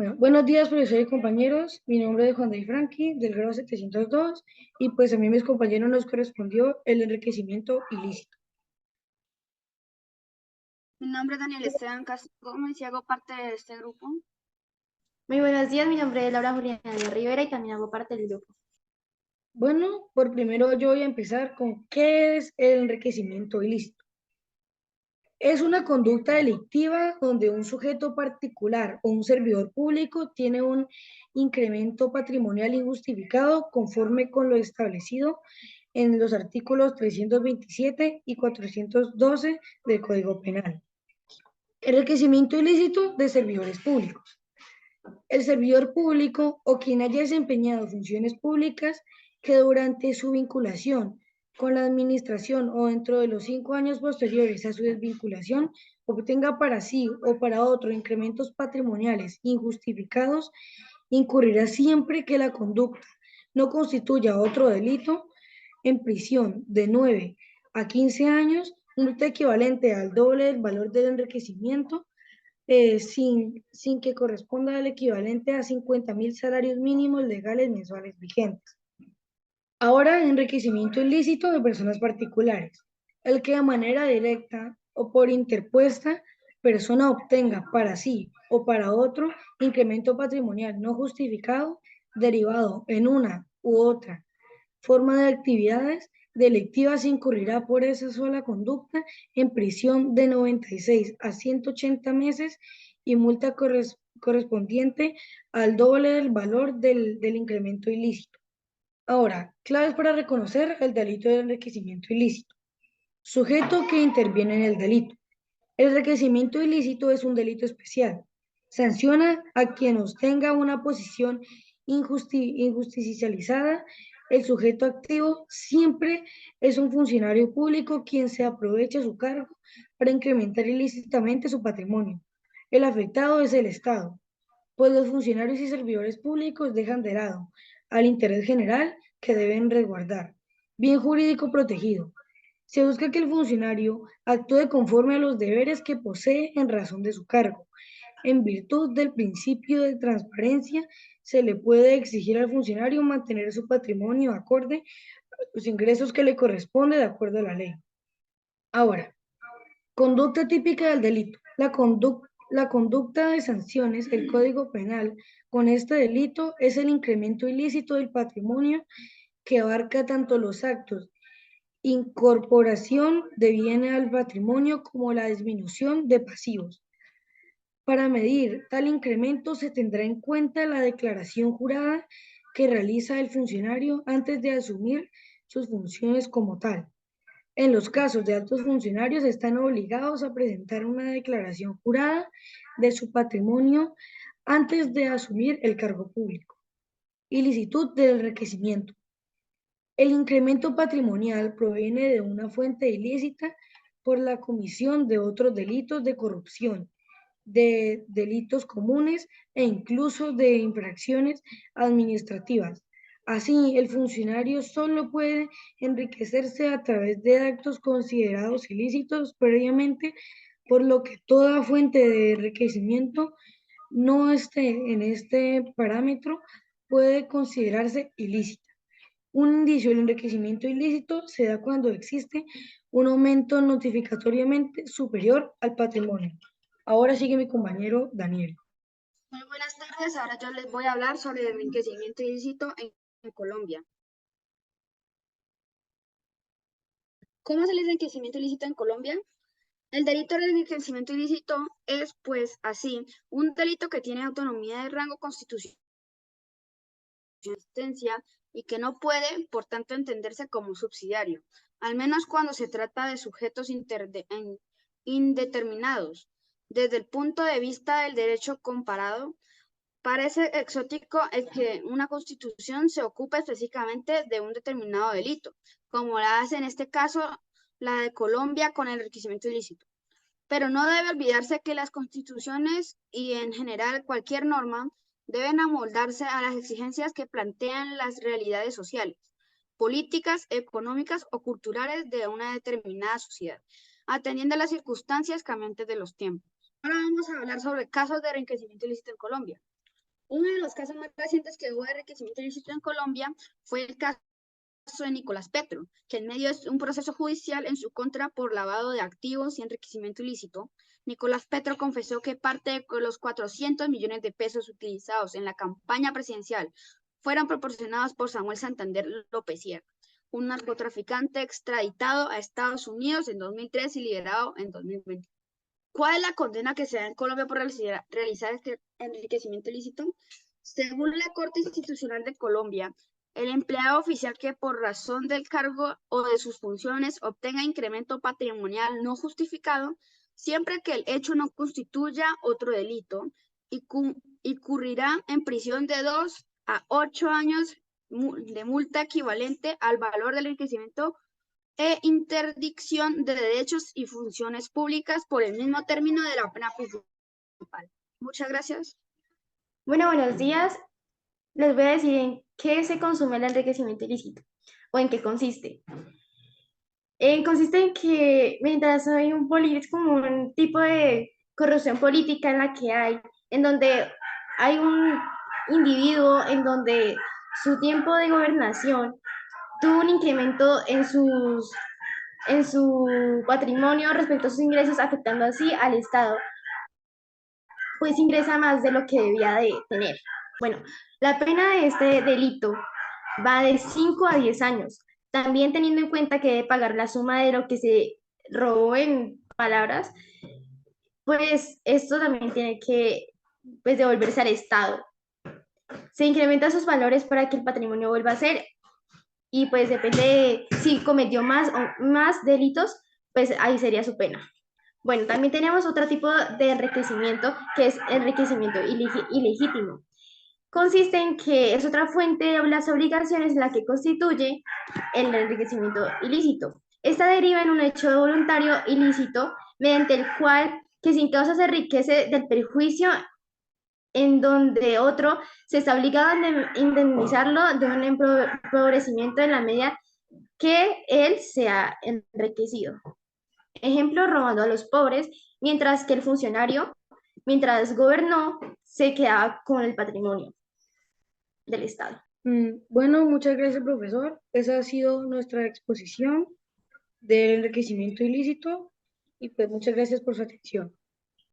Bueno, buenos días, profesor y compañeros. Mi nombre es Juan David Franqui, del grado 702, y pues a mí mis compañeros nos correspondió el enriquecimiento ilícito. Mi nombre es Daniel Esteban Castro Gómez y hago parte de este grupo. Muy buenos días, mi nombre es Laura Juliana de Rivera y también hago parte del grupo. Bueno, por primero yo voy a empezar con qué es el enriquecimiento ilícito. Es una conducta delictiva donde un sujeto particular o un servidor público tiene un incremento patrimonial injustificado conforme con lo establecido en los artículos 327 y 412 del Código Penal. Enriquecimiento ilícito de servidores públicos. El servidor público o quien haya desempeñado funciones públicas que durante su vinculación con la administración o dentro de los 5 años posteriores a su desvinculación obtenga para sí o para otro incrementos patrimoniales injustificados, incurrirá siempre que la conducta no constituya otro delito en prisión de 9 a 15 años, multa equivalente al doble del valor del enriquecimiento sin que corresponda al equivalente a 50.000 salarios mínimos legales mensuales vigentes. Ahora, enriquecimiento ilícito de personas particulares. El que de manera directa o por interpuesta persona obtenga para sí o para otro incremento patrimonial no justificado derivado en una u otra forma de actividades delictivas incurrirá por esa sola conducta en prisión de 96 a 180 meses y multa correspondiente al doble del valor del incremento ilícito. Ahora, claves para reconocer el delito de enriquecimiento ilícito. Sujeto que interviene en el delito. El enriquecimiento ilícito es un delito especial. Sanciona a quien obtenga una posición injusticializada. El sujeto activo siempre es un funcionario público quien se aprovecha de su cargo para incrementar ilícitamente su patrimonio. El afectado es el Estado, pues los funcionarios y servidores públicos dejan de lado al interés general que deben resguardar. Bien jurídico protegido. Se busca que el funcionario actúe conforme a los deberes que posee en razón de su cargo. En virtud del principio de transparencia, se le puede exigir al funcionario mantener su patrimonio acorde a los ingresos que le corresponde de acuerdo a la ley. Ahora, conducta típica del delito. La conducta de sanciones, el Código Penal, con este delito es el incremento ilícito del patrimonio que abarca tanto los actos incorporación de bienes al patrimonio como la disminución de pasivos. Para medir tal incremento se tendrá en cuenta la declaración jurada que realiza el funcionario antes de asumir sus funciones como tal. En los casos de altos funcionarios están obligados a presentar una declaración jurada de su patrimonio antes de asumir el cargo público. Ilicitud del enriquecimiento. El incremento patrimonial proviene de una fuente ilícita por la comisión de otros delitos de corrupción, de delitos comunes e incluso de infracciones administrativas. Así, el funcionario solo puede enriquecerse a través de actos considerados ilícitos previamente, por lo que toda fuente de enriquecimiento no esté en este parámetro puede considerarse ilícita. Un indicio del enriquecimiento ilícito se da cuando existe un aumento notificatoriamente superior al patrimonio. Ahora sigue mi compañero Daniel. Muy buenas tardes, ahora yo les voy a hablar sobre el enriquecimiento ilícito en Colombia. ¿Cómo es el enriquecimiento ilícito en Colombia? El delito de enriquecimiento ilícito es, pues, así, un delito que tiene autonomía de rango constitucional y que no puede, por tanto, entenderse como subsidiario, al menos cuando se trata de sujetos indeterminados. Desde el punto de vista del derecho comparado, parece exótico el que una constitución se ocupe específicamente de un determinado delito, como la hace en este caso la de Colombia con el enriquecimiento ilícito. Pero no debe olvidarse que las constituciones y en general cualquier norma deben amoldarse a las exigencias que plantean las realidades sociales, políticas, económicas o culturales de una determinada sociedad, atendiendo a las circunstancias cambiantes de los tiempos. Ahora vamos a hablar sobre casos de enriquecimiento ilícito en Colombia. Uno de los casos más recientes que hubo de enriquecimiento ilícito en Colombia fue el caso de Nicolás Petro, que en medio de un proceso judicial en su contra por lavado de activos y enriquecimiento ilícito, Nicolás Petro confesó que parte de los 400 millones de pesos utilizados en la campaña presidencial fueron proporcionados por Samuel Santander López Sierra, un narcotraficante extraditado a Estados Unidos en 2003 y liberado en 2020. ¿Cuál es la condena que se da en Colombia por realizar este enriquecimiento ilícito? Según la Corte Institucional de Colombia, el empleado oficial que por razón del cargo o de sus funciones obtenga incremento patrimonial no justificado, siempre que el hecho no constituya otro delito, incurrirá en prisión de 2 a 8 años de multa equivalente al valor del enriquecimiento e interdicción de derechos y funciones públicas por el mismo término de la pena principal. Muchas gracias. Bueno, buenos días. Les voy a decir en qué se consume el enriquecimiento ilícito o en qué consiste. Consiste en que mientras hay es como un tipo de corrupción política en la que en donde hay un individuo en donde su tiempo de gobernación tuvo un incremento en su patrimonio respecto a sus ingresos, afectando así al Estado, pues ingresa más de lo que debía de tener. Bueno, la pena de este delito va de 5 a 10 años, también teniendo en cuenta que debe pagar la suma de lo que se robó en palabras, pues esto también tiene que pues, devolverse al Estado. Se incrementan sus valores para que el patrimonio vuelva a ser, y pues depende de si cometió más o más delitos, pues ahí sería su pena. Bueno, también tenemos otro tipo de enriquecimiento, que es enriquecimiento ilegítimo. Consiste en que es otra fuente de las obligaciones la que constituye el enriquecimiento ilícito. Esta deriva en un hecho voluntario ilícito mediante el cual que sin causa se enriquece del perjuicio en donde otro se está obligado a indemnizarlo de un empobrecimiento en la medida que él se ha enriquecido. Ejemplo, robando a los pobres, mientras que el funcionario, mientras gobernó, se quedaba con el patrimonio del Estado. Bueno, muchas gracias, profesor. Esa ha sido nuestra exposición del enriquecimiento ilícito y pues muchas gracias por su atención.